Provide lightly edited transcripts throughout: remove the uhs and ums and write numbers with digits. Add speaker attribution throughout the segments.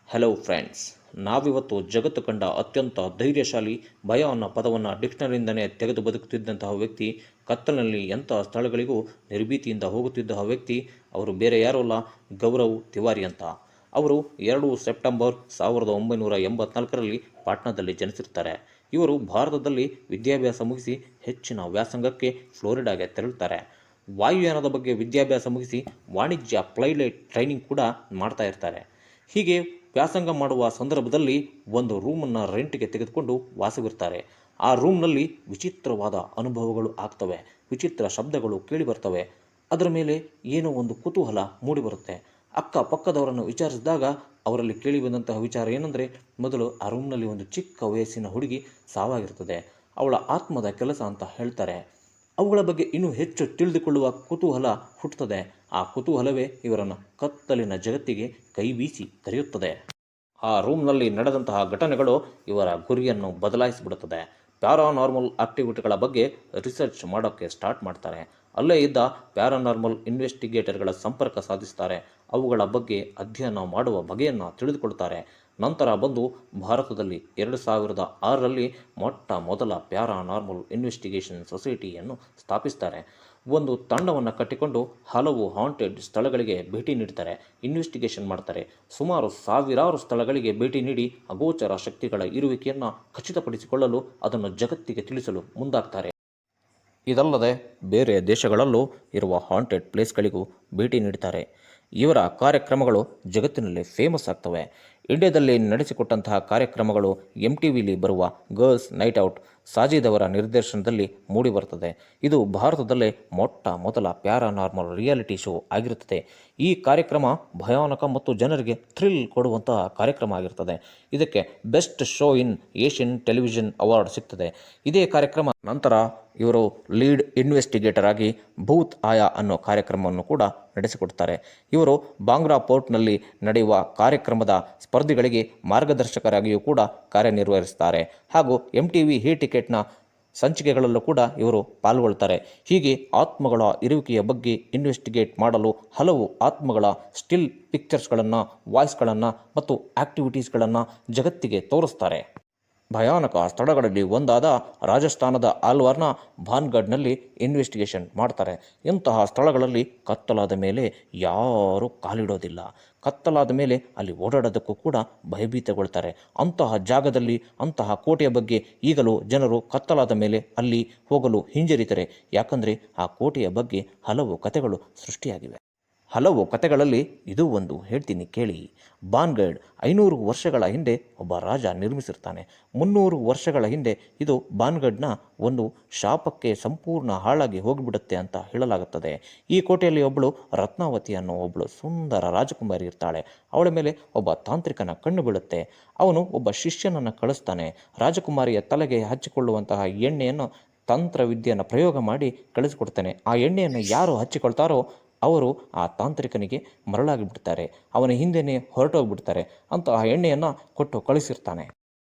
Speaker 1: Hello friends, ನಾವಿವತ್ತು ಜಗತ್ತು ಕಂಡ ಅತ್ಯಂತ ಧೈರ್ಯಶಾಲಿ ಭಯ ಅನ್ನೋ ಪದವನ್ನು ಡಿಕ್ಷನರಿಯಿಂದನೇ ತೆಗೆದು ಬದುಕುತ್ತಿದ್ದಂತಹ ವ್ಯಕ್ತಿ, ಕತ್ತಲಿನಲ್ಲಿ ಎಂತಹ ಸ್ಥಳಗಳಿಗೂ ನಿರ್ಭೀತಿಯಿಂದ ಹೋಗುತ್ತಿದ್ದ ವ್ಯಕ್ತಿ ಅವರು ಬೇರೆ ಯಾರೂ ಅಲ್ಲ, ಗೌರವ್ ತಿವಾರಿ ಅಂತ. ಅವರು 2 ಸೆಪ್ಟೆಂಬರ್ 1984ರಲ್ಲಿ ಪಾಟ್ನಾದಲ್ಲಿ ಜನಿಸಿರ್ತಾರೆ. ಇವರು ಭಾರತದಲ್ಲಿ ವಿದ್ಯಾಭ್ಯಾಸ ಮುಗಿಸಿ ಹೆಚ್ಚಿನ ವ್ಯಾಸಂಗಕ್ಕೆ ಫ್ಲೋರಿಡಾಗೆ ತೆರಳುತ್ತಾರೆ. ವಾಯುಯಾನದ ಬಗ್ಗೆ ವಿದ್ಯಾಭ್ಯಾಸ ಮುಗಿಸಿ ವಾಣಿಜ್ಯ ಫ್ಲೈಟ್ ಟ್ರೈನಿಂಗ್ ಕೂಡ ಮಾಡ್ತಾ ಇರ್ತಾರೆ. ಹೀಗೆ ವ್ಯಾಸಂಗ ಮಾಡುವ ಸಂದರ್ಭದಲ್ಲಿ ಒಂದು ರೂಮನ್ನು ರೆಂಟ್ಗೆ ತೆಗೆದುಕೊಂಡು ವಾಸವಿರ್ತಾರೆ. ಆ ರೂಮ್ನಲ್ಲಿ ವಿಚಿತ್ರವಾದ ಅನುಭವಗಳು ಆಗ್ತವೆ, ವಿಚಿತ್ರ ಶಬ್ದಗಳು ಕೇಳಿಬರ್ತವೆ. ಅದರ ಮೇಲೆ ಏನೋ ಒಂದು ಕುತೂಹಲ ಮೂಡಿಬರುತ್ತೆ. ಅಕ್ಕಪಕ್ಕದವರನ್ನು ವಿಚಾರಿಸಿದಾಗ ಅವರಲ್ಲಿ ಕೇಳಿಬಂದಂತಹ ವಿಚಾರ ಏನಂದರೆ, ಮೊದಲು ಆ ರೂಮ್ನಲ್ಲಿ ಒಂದು ಚಿಕ್ಕ ವಯಸ್ಸಿನ ಹುಡುಗಿ ಸಾವಾಗಿರ್ತದೆ, ಅವಳ ಆತ್ಮದ ಕೆಲಸ ಅಂತ ಹೇಳ್ತಾರೆ. ಅವುಗಳ ಬಗ್ಗೆ ಇನ್ನೂ ಹೆಚ್ಚು ತಿಳಿದುಕೊಳ್ಳುವ ಕುತೂಹಲ ಹುಟ್ಟುತ್ತದೆ. ಆ ಕುತೂಹಲವೇ ಇವರನ್ನು ಕತ್ತಲಿನ ಜಗತ್ತಿಗೆ ಕೈ ಬೀಸಿ ಕರೆಯುತ್ತದೆ. ಆ ರೂಮ್ನಲ್ಲಿ ನಡೆದಂತಹ ಘಟನೆಗಳು ಇವರ ಗುರಿಯನ್ನು ಬದಲಾಯಿಸಿಬಿಡುತ್ತದೆ. ಪ್ಯಾರಾನಾರ್ಮಲ್ ಆಕ್ಟಿವಿಟಿಗಳ ಬಗ್ಗೆ ರಿಸರ್ಚ್ ಮಾಡೋಕ್ಕೆ ಸ್ಟಾರ್ಟ್ ಮಾಡ್ತಾರೆ. ಅಲ್ಲೇ ಇದ್ದ ಪ್ಯಾರಾನಾರ್ಮಲ್ ಇನ್ವೆಸ್ಟಿಗೇಟರ್ಗಳ ಸಂಪರ್ಕ ಸಾಧಿಸ್ತಾರೆ. ಅವುಗಳ ಬಗ್ಗೆ ಅಧ್ಯಯನ ಮಾಡುವ ಬಗೆಯನ್ನು ತಿಳಿದುಕೊಳ್ತಾರೆ. ನಂತರ ಬಂದು ಭಾರತದಲ್ಲಿ 2006ರಲ್ಲಿ ಮೊಟ್ಟ ಮೊದಲ ಪ್ಯಾರಾನಾರ್ಮಲ್ ಇನ್ವೆಸ್ಟಿಗೇಷನ್ ಸೊಸೈಟಿಯನ್ನು ಸ್ಥಾಪಿಸ್ತಾರೆ. ಒಂದು ತಂಡವನ್ನು ಕಟ್ಟಿಕೊಂಡು ಹಲವು ಹಾಂಟೆಡ್ ಸ್ಥಳಗಳಿಗೆ ಭೇಟಿ ನೀಡ್ತಾರೆ, ಇನ್ವೆಸ್ಟಿಗೇಷನ್ ಮಾಡ್ತಾರೆ. ಸುಮಾರು ಸಾವಿರಾರು ಸ್ಥಳಗಳಿಗೆ ಭೇಟಿ ನೀಡಿ ಅಗೋಚರ ಶಕ್ತಿಗಳ ಇರುವಿಕೆಯನ್ನು ಖಚಿತಪಡಿಸಿಕೊಳ್ಳಲು, ಅದನ್ನು ಜಗತ್ತಿಗೆ ತಿಳಿಸಲು ಮುಂದಾಗ್ತಾರೆ. ಇದಲ್ಲದೆ ಬೇರೆ ದೇಶಗಳಲ್ಲೂ ಇರುವ ಹಾಂಟೆಡ್ ಪ್ಲೇಸ್ಗಳಿಗೂ ಭೇಟಿ ನೀಡ್ತಾರೆ. ಇವರ ಕಾರ್ಯಕ್ರಮಗಳು ಜಗತ್ತಿನಲ್ಲಿ ಫೇಮಸ್ ಆಗ್ತವೆ. ಇಂಡಿಯಾದಲ್ಲಿ ನಡೆಸಿಕೊಟ್ಟಂತಹ ಕಾರ್ಯಕ್ರಮಗಳು MTVಲಿ ಬರುವ ಗರ್ಲ್ಸ್ ನೈಟ್ ಔಟ್ ಸಾಜಿದ್ ಅವರ ನಿರ್ದೇಶನದಲ್ಲಿ ಮೂಡಿಬರುತ್ತದೆ. ಇದು ಭಾರತದಲ್ಲೇ ಮೊಟ್ಟ ಮೊದಲ ಪ್ಯಾರಾನಾರ್ಮಲ್ ರಿಯಾಲಿಟಿ ಶೋ ಆಗಿರುತ್ತದೆ. ಈ ಕಾರ್ಯಕ್ರಮ ಭಯಾನಕ ಮತ್ತು ಜನರಿಗೆ ಥ್ರಿಲ್ ಕೊಡುವಂತಹ ಕಾರ್ಯಕ್ರಮ ಆಗಿರ್ತದೆ. ಇದಕ್ಕೆ best show in Asian television award ಸಿಗ್ತದೆ. ಇದೇ ಕಾರ್ಯಕ್ರಮ ನಂತರ ಇವರು ಲೀಡ್ ಇನ್ವೆಸ್ಟಿಗೇಟರ್ ಆಗಿ ಭೂತ್ ಆಯಾ ಅನ್ನೋ ಕಾರ್ಯಕ್ರಮವನ್ನು ಕೂಡ ನಡೆಸಿಕೊಡ್ತಾರೆ. ಇವರು ಬಾಂಗ್ರಾ ಪೋರ್ಟ್ನಲ್ಲಿ ನಡೆಯುವ ಕಾರ್ಯಕ್ರಮದ ಸ್ಪರ್ಧಿಗಳಿಗೆ ಮಾರ್ಗದರ್ಶಕರಾಗಿಯೂ ಕೂಡ ಕಾರ್ಯನಿರ್ವಹಿಸುತ್ತಾರೆ. ಹಾಗೂ MTV ಹಿ ಟಿಕೆಟ್ನ ಸಂಚಿಕೆಗಳಲ್ಲೂ ಕೂಡ ಇವರು ಪಾಲ್ಗೊಳ್ತಾರೆ. ಹೀಗೆ ಆತ್ಮಗಳ ಇರುವಿಕೆಯ ಬಗ್ಗೆ ಇನ್ವೆಸ್ಟಿಗೇಟ್ ಮಾಡಲು ಹಲವು ಆತ್ಮಗಳ ಸ್ಟಿಲ್ ಪಿಕ್ಚರ್ಸ್ಗಳನ್ನು, ವಾಯ್ಸ್ಗಳನ್ನು ಮತ್ತು ಆಕ್ಟಿವಿಟೀಸ್ಗಳನ್ನು ಜಗತ್ತಿಗೆ ತೋರಿಸ್ತಾರೆ. ಭಯಾನಕ ಸ್ಥಳಗಳಲ್ಲಿ ಒಂದಾದ ರಾಜಸ್ಥಾನದ ಆಲ್ವಾರ್ನ ಭಾನ್ಗಢ್ನಲ್ಲಿ ಇನ್ವೆಸ್ಟಿಗೇಷನ್ ಮಾಡ್ತಾರೆ. ಇಂತಹ ಸ್ಥಳಗಳಲ್ಲಿ ಕತ್ತಲಾದ ಮೇಲೆ ಯಾರೂ ಕಾಲಿಡೋದಿಲ್ಲ. ಕತ್ತಲಾದ ಮೇಲೆ ಅಲ್ಲಿ ಓಡಾಡೋದಕ್ಕೂ ಕೂಡ ಭಯಭೀತಗೊಳ್ತಾರೆ. ಅಂತಹ ಜಾಗದಲ್ಲಿ, ಅಂತಹ ಕೋಟೆಯ ಬಗ್ಗೆ ಈಗಲೂ ಜನರು ಕತ್ತಲಾದ ಮೇಲೆ ಅಲ್ಲಿ ಹೋಗಲು ಹಿಂಜರಿತಾರೆ. ಯಾಕಂದರೆ ಆ ಕೋಟೆಯ ಬಗ್ಗೆ ಹಲವು ಕಥೆಗಳು ಸೃಷ್ಟಿಯಾಗಿವೆ. ಹಲವು ಕಥೆಗಳಲ್ಲಿ ಇದು ಒಂದು ಹೇಳ್ತೀನಿ ಕೇಳಿ. ಭಾನ್ಗಢ್ 500 ವರ್ಷಗಳ ಹಿಂದೆ ಒಬ್ಬ ರಾಜ ನಿರ್ಮಿಸಿರ್ತಾನೆ. 300 ವರ್ಷಗಳ ಹಿಂದೆ ಇದು ಭಾನ್ಗಢ್ನ ಒಂದು ಶಾಪಕ್ಕೆ ಸಂಪೂರ್ಣ ಹಾಳಾಗಿ ಹೋಗಿಬಿಡುತ್ತೆ ಅಂತ ಹೇಳಲಾಗುತ್ತದೆ. ಈ ಕೋಟೆಯಲ್ಲಿ ಒಬ್ಬಳು ರತ್ನಾವತಿ ಅನ್ನೋ ಒಬ್ಬಳು ಸುಂದರ ರಾಜಕುಮಾರಿ ಇರ್ತಾಳೆ. ಅವಳ ಮೇಲೆ ಒಬ್ಬ ತಾಂತ್ರಿಕನ ಕಣ್ಣು ಬೀಳುತ್ತೆ. ಅವನು ಒಬ್ಬ ಶಿಷ್ಯನನ್ನು ಕಳಿಸ್ತಾನೆ. ರಾಜಕುಮಾರಿಯ ತಲೆಗೆ ಹಚ್ಚಿಕೊಳ್ಳುವಂತಹ ಎಣ್ಣೆಯನ್ನು ತಂತ್ರವಿದ್ಯೆಯನ್ನು ಪ್ರಯೋಗ ಮಾಡಿ ಕಳಿಸಿಕೊಡ್ತಾನೆ. ಆ ಎಣ್ಣೆಯನ್ನು ಯಾರು ಹಚ್ಚಿಕೊಳ್ತಾರೋ ಅವರು ಆ ತಾಂತ್ರಿಕನಿಗೆ ಮರಳಾಗಿ ಬಿಡ್ತಾರೆ, ಅವನ ಹಿಂದೆಯೇ ಹೊರಟೋಗ್ಬಿಡ್ತಾರೆ ಅಂತ ಆ ಎಣ್ಣೆಯನ್ನು ಕೊಟ್ಟು ಕಳಿಸಿರ್ತಾನೆ.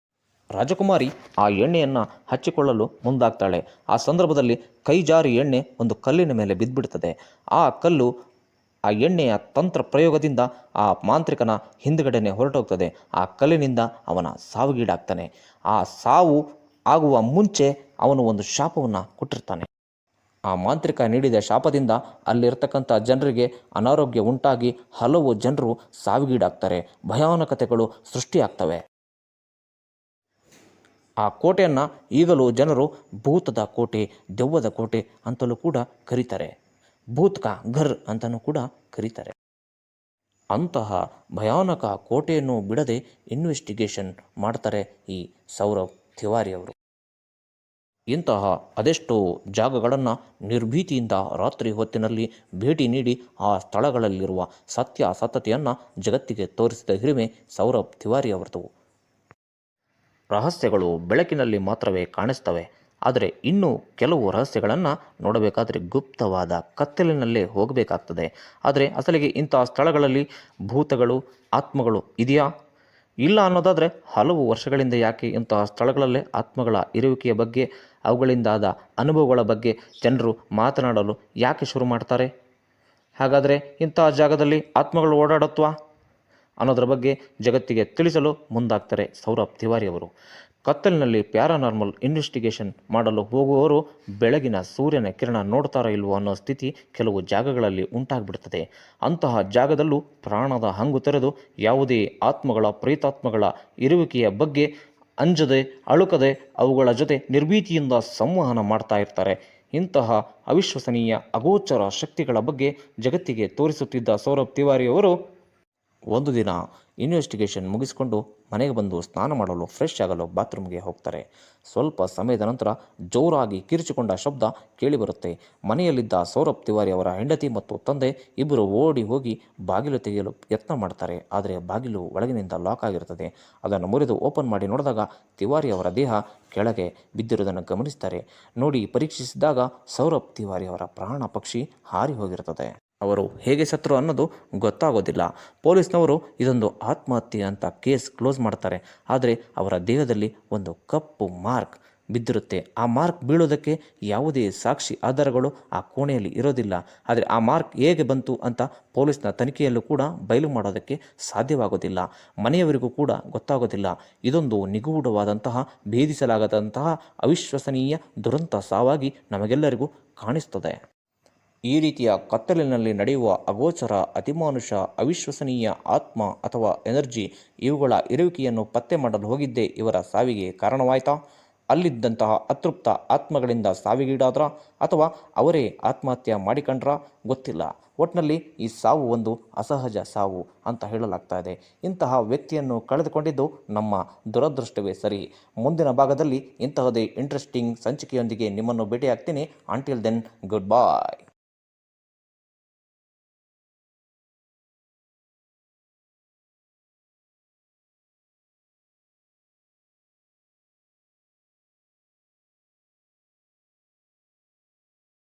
Speaker 1: ರಾಜಕುಮಾರಿ ಆ ಎಣ್ಣೆಯನ್ನು ಹಚ್ಚಿಕೊಳ್ಳಲು ಮುಂದಾಗ್ತಾಳೆ. ಆ ಸಂದರ್ಭದಲ್ಲಿ ಕೈ ಜಾರಿ ಎಣ್ಣೆ ಒಂದು ಕಲ್ಲಿನ ಮೇಲೆ ಬಿದ್ದುಬಿಡ್ತದೆ. ಆ ಕಲ್ಲು ಆ ಎಣ್ಣೆಯ ತಂತ್ರ ಪ್ರಯೋಗದಿಂದ ಆ ಮಾಂತ್ರಿಕನ ಹಿಂದುಗಡೆನೆ ಹೊರಟೋಗ್ತದೆ. ಆ ಕಲ್ಲಿನಿಂದ ಅವನ ಸಾವಿಗೀಡಾಗ್ತಾನೆ. ಆ ಸಾವು ಆಗುವ ಮುಂಚೆ ಅವನು ಒಂದು ಶಾಪವನ್ನು ಕೊಟ್ಟಿರ್ತಾನೆ. ಆ ಮಾಂತ್ರಿಕ ನೀಡಿದ ಶಾಪದಿಂದ ಅಲ್ಲಿರ್ತಕ್ಕಂಥ ಜನರಿಗೆ ಅನಾರೋಗ್ಯ ಉಂಟಾಗಿ ಹಲವು ಜನರು ಸಾವಿಗೀಡಾಗ್ತಾರೆ. ಭಯಾನಕತೆಗಳು ಸೃಷ್ಟಿಯಾಗ್ತವೆ. ಆ ಕೋಟೆಯನ್ನು ಈಗಲೂ ಜನರು ಭೂತದ ಕೋಟೆ, ದೆವ್ವದ ಕೋಟೆ ಅಂತಲೂ ಕೂಡ ಕರೀತಾರೆ. ಭೂತ್ ಕಾ ಘರ್ ಅಂತಲೂ ಕೂಡ ಕರೀತಾರೆ. ಅಂತಹ ಭಯಾನಕ ಕೋಟೆಯನ್ನು ಬಿಡದೆ ಇನ್ವೆಸ್ಟಿಗೇಷನ್ ಮಾಡ್ತಾರೆ ಈ ಸೌರವ್ ತಿವಾರಿ ಅವರು. ಇಂತಹ ಅದೆಷ್ಟೋ ಜಾಗಗಳನ್ನು ನಿರ್ಭೀತಿಯಿಂದ ರಾತ್ರಿ ಹೊತ್ತಿನಲ್ಲಿ ಭೇಟಿ ನೀಡಿ ಆ ಸ್ಥಳಗಳಲ್ಲಿರುವ ಸತ್ಯಾಸತ್ಯತೆಯನ್ನು ಜಗತ್ತಿಗೆ ತೋರಿಸಿದ ಹಿರಿಮೆ ಸೌರಭ್ ತಿವಾರಿ ಅವರದು. ರಹಸ್ಯಗಳು ಬೆಳಕಿನಲ್ಲಿ ಮಾತ್ರವೇ ಕಾಣಿಸ್ತವೆ. ಆದರೆ ಇನ್ನೂ ಕೆಲವು ರಹಸ್ಯಗಳನ್ನು ನೋಡಬೇಕಾದರೆ ಗುಪ್ತವಾದ ಕತ್ತಲಿನಲ್ಲೇ ಹೋಗಬೇಕಾಗ್ತದೆ. ಆದರೆ ಅಸಲಿಗೆ ಇಂತಹ ಸ್ಥಳಗಳಲ್ಲಿ ಭೂತಗಳು, ಆತ್ಮಗಳು ಇದೆಯಾ, ಇಲ್ಲ ಅನ್ನೋದಾದರೆ ಹಲವು ವರ್ಷಗಳಿಂದ ಯಾಕೆ ಇಂತಹ ಸ್ಥಳಗಳಲ್ಲೇ ಆತ್ಮಗಳ ಇರುವಿಕೆಯ ಬಗ್ಗೆ, ಅವುಗಳಿಂದಾದ ಅನುಭವಗಳ ಬಗ್ಗೆ ಜನರು ಮಾತನಾಡಲು ಯಾಕೆ ಶುರು ಮಾಡ್ತಾರೆ? ಹಾಗಾದರೆ ಇಂತಹ ಜಾಗದಲ್ಲಿ ಆತ್ಮಗಳು ಓಡಾಡುತ್ತವಾ? ಅನ್ನೋದ್ರ ಬಗ್ಗೆ ಜಗತ್ತಿಗೆ ತಿಳಿಸಲು ಮುಂದಾಗ್ತಾರೆ ಸೌರಭ್ ತಿವಾರಿ ಅವರು. ಕತ್ತಲಿನಲ್ಲಿ ಪ್ಯಾರಾನಾರ್ಮಲ್ ಇನ್ವೆಸ್ಟಿಗೇಷನ್ ಮಾಡಲು ಹೋಗುವವರು ಬೆಳಗಿನ ಸೂರ್ಯನ ಕಿರಣ ನೋಡ್ತಾರೋ ಇಲ್ವೋ ಅನ್ನೋ ಸ್ಥಿತಿ ಕೆಲವು ಜಾಗಗಳಲ್ಲಿ ಉಂಟಾಗ್ಬಿಡ್ತದೆ. ಅಂತಹ ಜಾಗದಲ್ಲೂ ಪ್ರಾಣದ ಹಂಗು ತೆರೆದು ಯಾವುದೇ ಆತ್ಮಗಳ ಪ್ರೇತಾತ್ಮಗಳ ಇರುವಿಕೆಯ ಬಗ್ಗೆ ಅಂಜದೆ ಅಳುಕದೆ ಅವುಗಳ ಜೊತೆ ನಿರ್ಭೀತಿಯಿಂದ ಸಂವಹನ ಮಾಡ್ತಾ ಇರ್ತಾರೆ. ಇಂತಹ ಅವಿಶ್ವಸನೀಯ ಅಗೋಚರ ಶಕ್ತಿಗಳ ಬಗ್ಗೆ ಜಗತ್ತಿಗೆ ತೋರಿಸುತ್ತಿದ್ದ ಸೌರಭ್ ತಿವಾರಿ ಅವರು ಒಂದು ದಿನ ಇನ್ವೆಸ್ಟಿಗೇಷನ್ ಮುಗಿಸಿಕೊಂಡು ಮನೆಗೆ ಬಂದು ಸ್ನಾನ ಮಾಡಲು ಫ್ರೆಶ್ ಆಗಲು ಬಾತ್ರೂಮ್ಗೆ ಹೋಗ್ತಾರೆ. ಸ್ವಲ್ಪ ಸಮಯದ ನಂತರ ಜೋರಾಗಿ ಕಿರಿಚಿಕೊಂಡ ಶಬ್ದ ಕೇಳಿಬರುತ್ತೆ. ಮನೆಯಲ್ಲಿದ್ದ ಸೌರಭ್ ತಿವಾರಿ ಅವರ ಹೆಂಡತಿ ಮತ್ತು ತಂದೆ ಇಬ್ಬರು ಓಡಿ ಹೋಗಿ ಬಾಗಿಲು ತೆಗೆಯಲು ಯತ್ನ ಮಾಡ್ತಾರೆ. ಆದರೆ ಬಾಗಿಲು ಒಳಗಿನಿಂದ ಲಾಕ್ ಆಗಿರುತ್ತದೆ. ಅದನ್ನು ಮುರಿದು ಓಪನ್ ಮಾಡಿ ನೋಡಿದಾಗ ತಿವಾರಿ ಅವರ ದೇಹ ಕೆಳಗೆ ಬಿದ್ದಿರುವುದನ್ನು ಗಮನಿಸ್ತಾರೆ. ನೋಡಿ ಪರೀಕ್ಷಿಸಿದಾಗ ಸೌರಭ್ ತಿವಾರಿ ಅವರ ಪ್ರಾಣ ಪಕ್ಷಿ ಹಾರಿ ಹೋಗಿರುತ್ತದೆ. ಅವರು ಹೇಗೆ ಸತ್ರು ಅನ್ನೋದು ಗೊತ್ತಾಗೋದಿಲ್ಲ. ಪೊಲೀಸ್ನವರು ಇದೊಂದು ಆತ್ಮಹತ್ಯೆ ಅಂತ ಕೇಸ್ ಕ್ಲೋಸ್ ಮಾಡ್ತಾರೆ. ಆದರೆ ಅವರ ದೇಹದಲ್ಲಿ ಒಂದು ಕಪ್ಪು ಮಾರ್ಕ್ ಬಿದ್ದಿರುತ್ತೆ. ಆ ಮಾರ್ಕ್ ಬೀಳೋದಕ್ಕೆ ಯಾವುದೇ ಸಾಕ್ಷಿ ಆಧಾರಗಳು ಆ ಕೋಣೆಯಲ್ಲಿ ಇರೋದಿಲ್ಲ. ಆದರೆ ಆ ಮಾರ್ಕ್ ಹೇಗೆ ಬಂತು ಅಂತ ಪೊಲೀಸ್ನ ತನಿಖೆಯಲ್ಲೂ ಕೂಡ ಬಯಲು ಮಾಡೋದಕ್ಕೆ ಸಾಧ್ಯವಾಗೋದಿಲ್ಲ. ಮನೆಯವರಿಗೂ ಕೂಡ ಗೊತ್ತಾಗೋದಿಲ್ಲ. ಇದೊಂದು ನಿಗೂಢವಾದಂತಹ ಭೇದಿಸಲಾಗದಂತಹ ಅವಿಶ್ವಸನೀಯ ದುರಂತ ಸಾವಾಗಿ ನಮಗೆಲ್ಲರಿಗೂ ಕಾಣಿಸ್ತದೆ. ಈ ರೀತಿಯ ಕತ್ತಲಿನಲ್ಲಿ ನಡೆಯುವ ಅಗೋಚರ, ಅತಿಮಾನುಷ, ಅವಿಶ್ವಸನೀಯ ಆತ್ಮ ಅಥವಾ ಎನರ್ಜಿ ಇವುಗಳ ಇರುವಿಕೆಯನ್ನು ಪತ್ತೆ ಮಾಡಲು ಹೋಗಿದ್ದೇ ಇವರ ಸಾವಿಗೆ ಕಾರಣವಾಯಿತಾ? ಅಲ್ಲಿದ್ದಂತಹ ಅತೃಪ್ತ ಆತ್ಮಗಳಿಂದ ಸಾವಿಗೀಡಾದ್ರ ಅಥವಾ ಅವರೇ ಆತ್ಮಹತ್ಯೆ ಮಾಡಿಕೊಂಡ್ರ ಗೊತ್ತಿಲ್ಲ. ಒಟ್ಟಿನಲ್ಲಿ ಈ ಸಾವು ಒಂದು ಅಸಹಜ ಸಾವು ಅಂತ ಹೇಳಲಾಗ್ತಾ ಇದೆ. ಇಂತಹ ವ್ಯಕ್ತಿಯನ್ನು ಕಳೆದುಕೊಂಡಿದ್ದು ನಮ್ಮ ದುರದೃಷ್ಟವೇ ಸರಿ. ಮುಂದಿನ ಭಾಗದಲ್ಲಿ ಇಂತಹದೇ ಇಂಟ್ರೆಸ್ಟಿಂಗ್ ಸಂಚಿಕೆಯೊಂದಿಗೆ ನಿಮ್ಮನ್ನು ಭೇಟಿಯಾಗ್ತೀನಿ. ಅಂಟಿಲ್ ದೆನ್, ಗುಡ್ ಬಾಯ್.